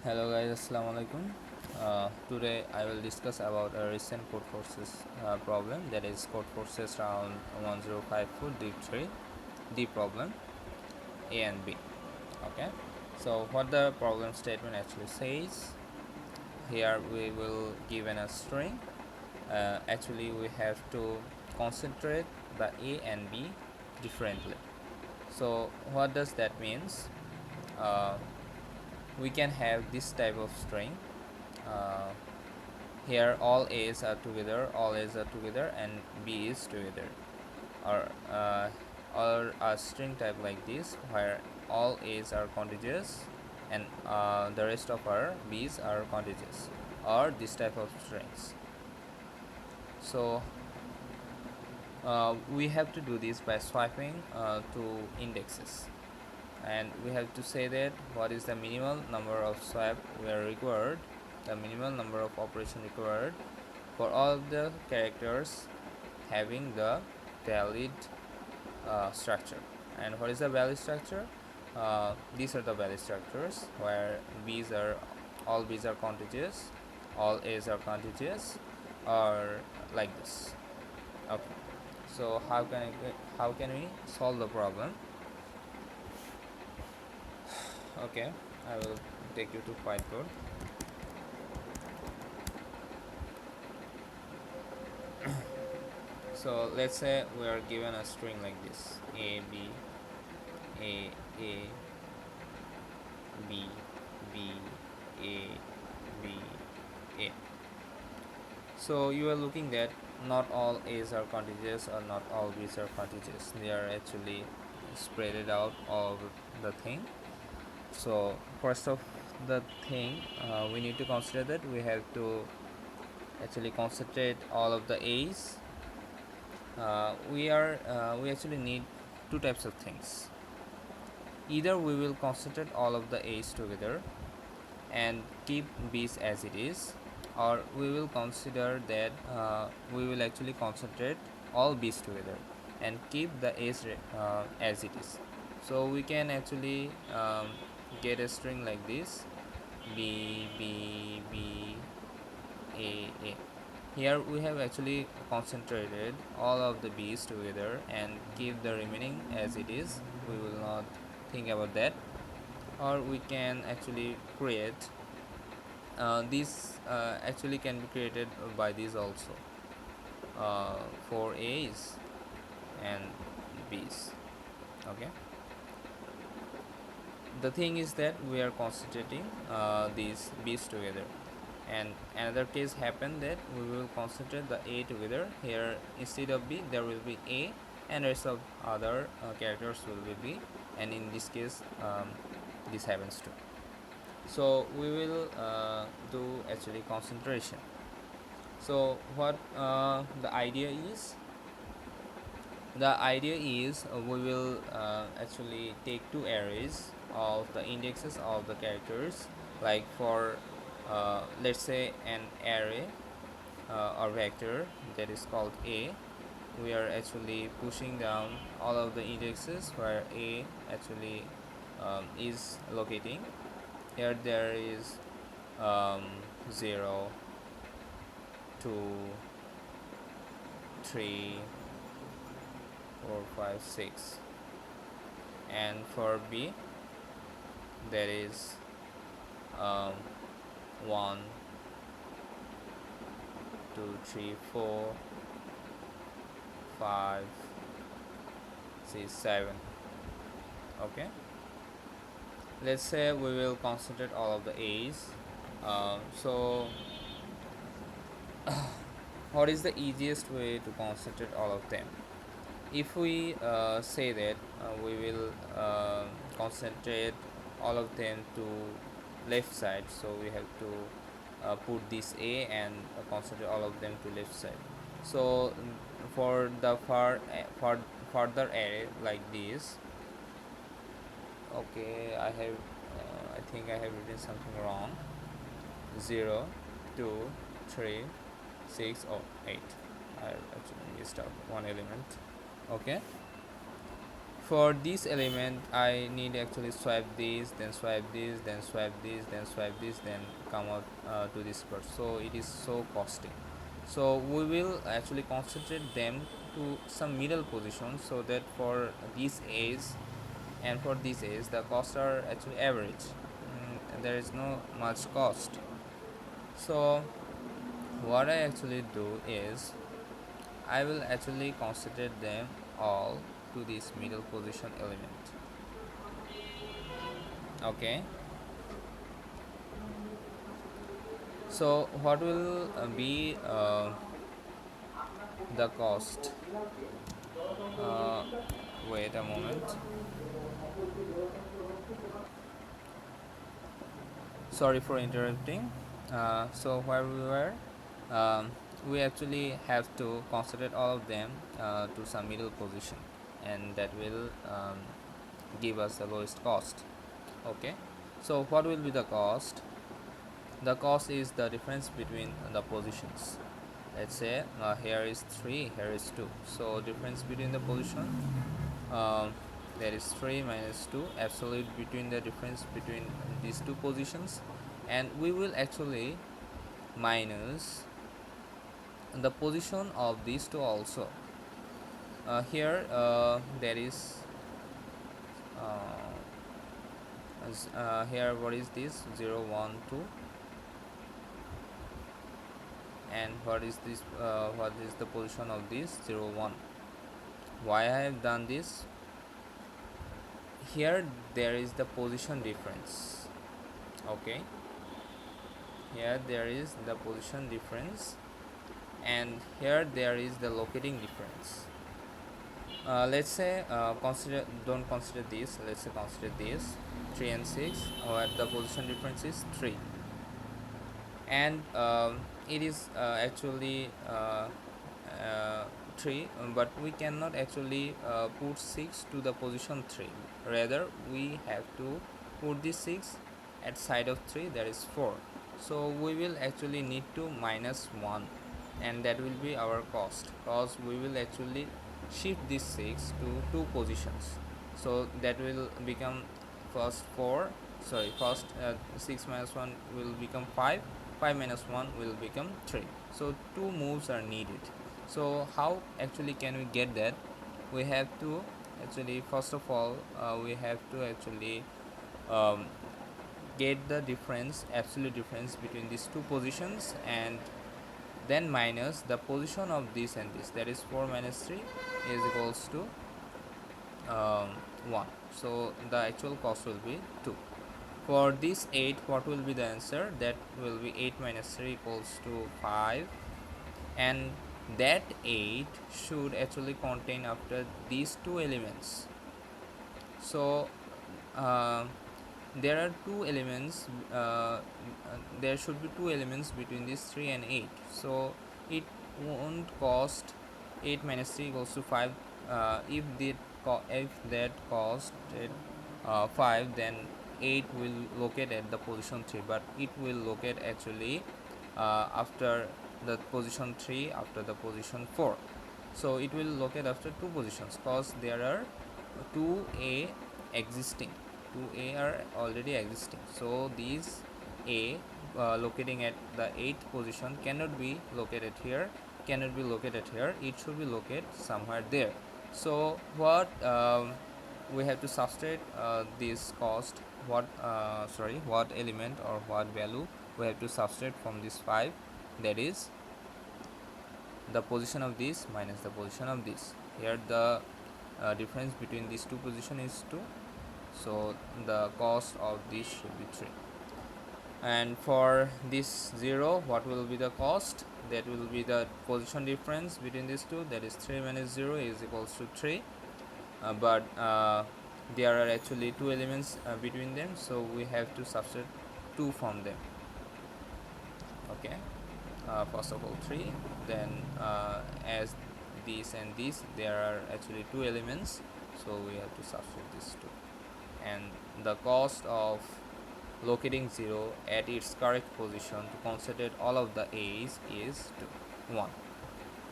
Hello guys, assalamu alaikum. Today I will discuss about a recent Codeforces problem, that is Codeforces Round 1054 D3 D problem A and B. Okay, so what the problem statement actually says here, we will given a string. Actually we have to concentrate the A and B differently. So what does that means? Uh, we can have this type of string. uh, Here all A's are together, and B is together, or a string type like this where all A's are contiguous and the rest of our B's are contiguous, or this type of strings. So we have to do this by swiping to indexes, and we have to say that what is the minimal number of swap we are required, the minimal number of operation required for all the characters having the valid structure. And what is the valid structure? These are the valid structures where B's are all B's are contiguous, all A's are contiguous, or like this. Okay, so how can we solve the problem? Okay, I will take you to whiteboard. So let's say we are given a string like this: a b a a b b a b a. So you are looking that not all A's are contiguous or not all B's are contiguous. They are actually spread out all the thing. So first of the thing, we need to consider that we have to actually concentrate all of the A's. We actually need two types of things. Either we will concentrate all of the A's together and keep B's as it is, or we will consider that we will actually concentrate all B's together and keep the A's as it is. So we can actually get a string like this: B B B A A. Here we have actually concentrated all of the B's together and keep the remaining as it is. We will not think about that. Or we can actually create these actually can be created by these also, for A's and B's. Okay, the thing is that we are concentrating these B's together, and another case happen that we will concentrate the A together. Here instead of B there will be A, and rest of other characters will be B, and in this case this happens too. So we will do actually concentration. So what the idea is? The idea is we will actually take two arrays of the indexes of the characters. Like for let's say an array or vector that is called A. We are actually pushing down all of the indexes where A actually is locating. Here there is um, 0, 2, 3, 4, 5, 6, and for B there is um, 1, 2, 3, 4, 5, 6, 7. Okay, let's say we will concentrate all of the A's. So what is the easiest way to concentrate all of them? If we say that we will concentrate all of them to left side, so we have to put this A and concentrate all of them to left side. So for the further array like this, okay, I think I have written something wrong. 0, 2, 3, 6, or 8. I actually missed out one element. Okay, For this element I need actually swipe this, then swipe this, then swipe this, then swipe this, then come out to this part, so it is so costly. So we will actually concentrate them to some middle position, so that for this age and for this age the costs are actually average, and there is no much cost. So what I actually do is I will actually concentrate them all to this middle position element. Okay, so what will be the cost? uh, Wait a moment, sorry for interrupting. So where we were, um, we actually have to concentrate all of them to some middle position, and that will give us the lowest cost. Okay, so what will be the cost? The cost is the difference between the positions. Let's say here is 3, here is 2, so difference between the position, um, that is 3 minus 2, absolute between the difference between these two positions, and we will actually minus the position of these two also. Here there is here what is this, 0 1 2, and what is this, what is the position of this, 0 1. Why I have done this? Here there is the position difference. Okay, here there is the position difference, and here there is the locating difference. Let's say consider, don't consider this, let's say consider this 3 and 6, where the position difference is 3, and it is actually 3, but we cannot actually put 6 to the position 3, rather we have to put this 6 at side of 3, that is 4. So we will actually need to minus 1, and that will be our cost, because we will actually shift this 6 to 2 positions. So that will become first 4, sorry, first 6 minus 1 will become 5, 5 minus 1 will become 3. So 2 moves are needed. So how actually can we get that? We have to actually, first of all, we have to actually um, get the difference, absolute difference between these two positions, and then minus the position of this and this, that is 4 minus 3 is equals to 1. So the actual cost will be 2. For this 8, what will be the answer? That will be 8 minus 3 equals to 5, and that 8 should actually contain after these two elements. So uh, there are two elements, there should be two elements between these 3 and 8, so it won't cost 8 minus 3 equals to 5. If that cost 5, then 8 will locate at the position 3, but it will locate actually after the position 3, after the position 4. So it will locate after two positions, because there are 2a existing, 2a are already existing, so these a locating at the 8th position cannot be located here, cannot be located here, it should be located somewhere there. So what we have to subtract this cost, what what element or what value we have to subtract from this 5, that is the position of this minus the position of this. Here the difference between these two positions is 2, so the cost of this should be 3. And for this 0, what will be the cost? That will be the position difference between these two, that is 3 minus 0 is equals to 3, but there are actually two elements between them, so we have to subtract 2 from them. Okay, first of all 3, then as this and this, there are actually two elements, so we have to substitute these two, and the cost of locating 0 at its correct position to concentrate all of the a's is 1.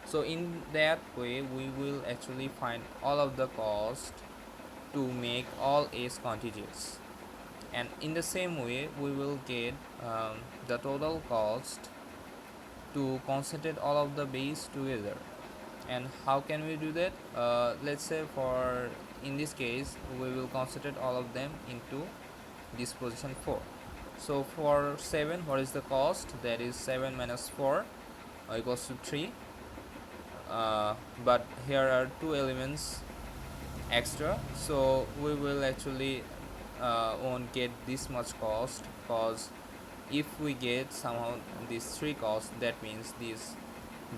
So in that way we will actually find all of the cost to make all a's contiguous. And in the same way we will get the total cost to concentrate all of the base together. And how can we do that? Let's say for in this case we will concentrate all of them into this position 4. So for 7, what is the cost? That is 7 minus 4 equals to 3. But here are two elements extra, so we will actually won't get this much cost, because if we get somehow these 3 costs, that means this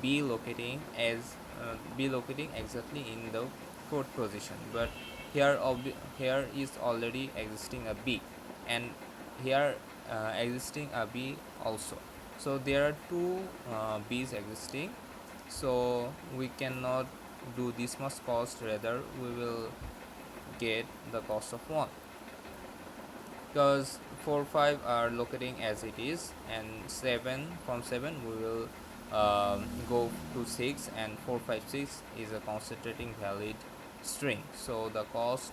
be locating exactly in the 4th position. But here is already existing a b, and here existing a b also, so there are two b's existing, so we cannot do this much cost, rather we will get the cost of 1, because 4 5 are locating as it is, and 7 from 7 we will go to 6, and 4 5 6 is a concentrating valid string, so the cost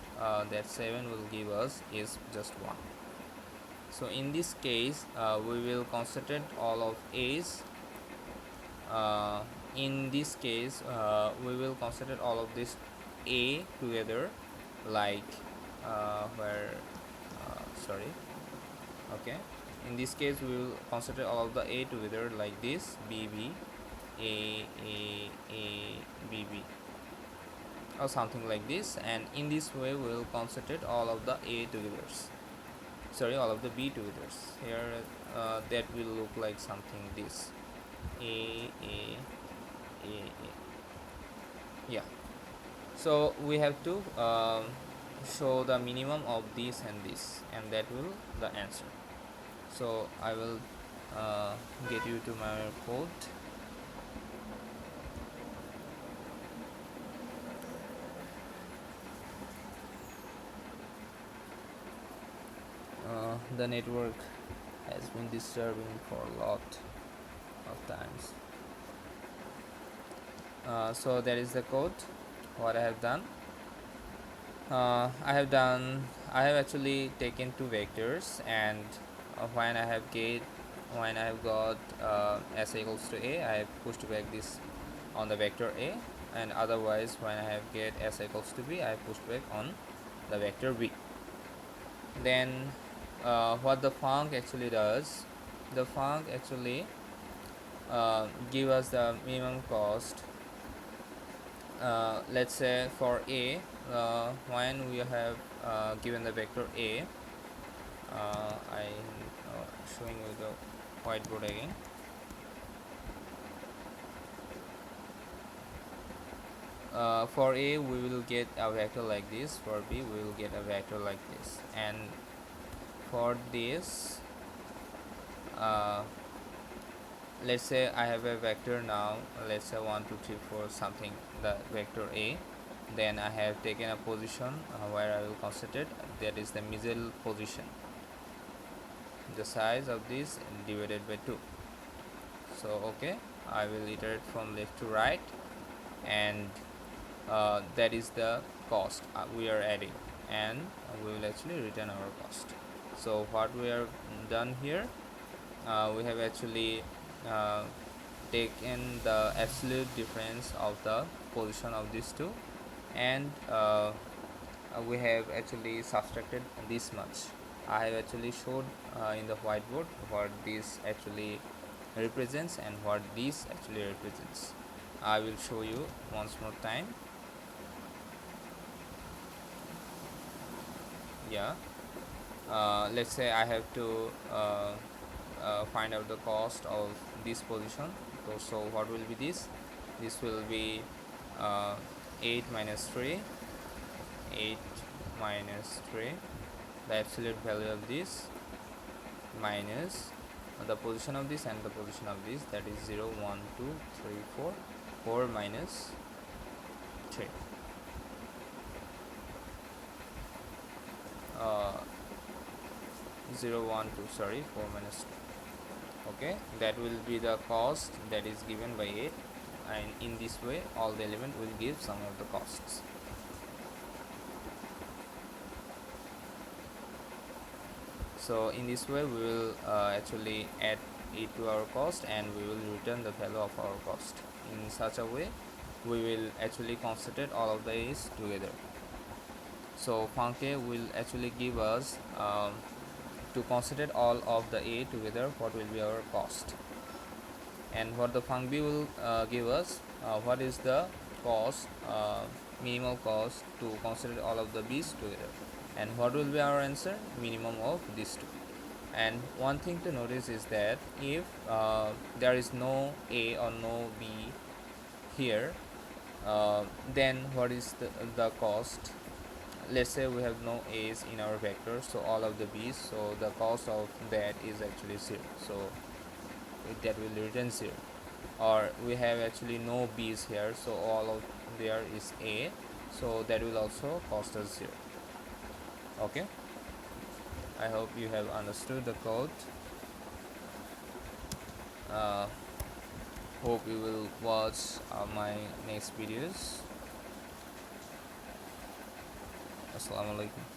that 7 will give us is just 1. So in this case we will concentrate all of a's. In this case we will concentrate all of this a together, like where sorry okay, in this case we will concentrate all of the a together like this: b b a a b b, or something like this. And in this way we will concentrate all of the a together, all of the b together. Here that will look like something this: a a a a. Yeah, so we have to show the minimum of this and this, and that will the answer. So I will get you to my code. The network has been disturbing for a lot of times. So that is the code. What I have done, I have actually taken two vectors, and when I have got s equals to a, I have pushed back this on the vector a, and otherwise when I have get s equals to b, I have pushed back on the vector b. Then what the func actually does, the func actually give us the minimum cost. Let's say for a, when we have given the vector a, I showing you the whiteboard again. For a we will get a vector like this, for b we will get a vector like this, and for this let's say I have a vector now, let's say 1 2 3 4 something, the vector a. Then I have taken a position where I will concentrate, that is the middle position, the size of this divided by 2. So okay, I will iterate from left to right, and that is the cost we are adding, and we will actually return our cost. So what we are done here, we have actually taken the absolute difference of the position of these two, and we have actually subtracted this much. I have actually showed in the whiteboard what this actually represents and what this actually represents. I will show you once more time. Yeah, let's say I have to find out the cost of this position. So what will be this? This will be 8 minus 3, 8 minus 3, the absolute value of this, minus the position of this and the position of this, that is 0 1 2 3 4, 4 minus 3. 0 1 2, sorry, 4 minus 2. Okay, that will be the cost that is given by 8, and in this way all the element will give some of the costs. So in this way we will actually add it to our cost, and we will return the value of our cost. In such a way we will actually concentrate all of the a's together. So func a will actually give us to concentrate all of the a together what will be our cost, and what the func b will give us what is the cost, minimal cost to consider all of the b's together, and what will be our answer, minimum of these two. And one thing to notice is that if there is no a or no b here, then what is the cost? Let's say we have no a's in our vector, so all of the b's, so the cost of that is actually 0, so that will return 0. Or we have actually no b's here, so all of there is a, so that will also cost us 0. Okay, I hope you have understood the code. uh, Hope you will watch my next videos. Assalamualaikum.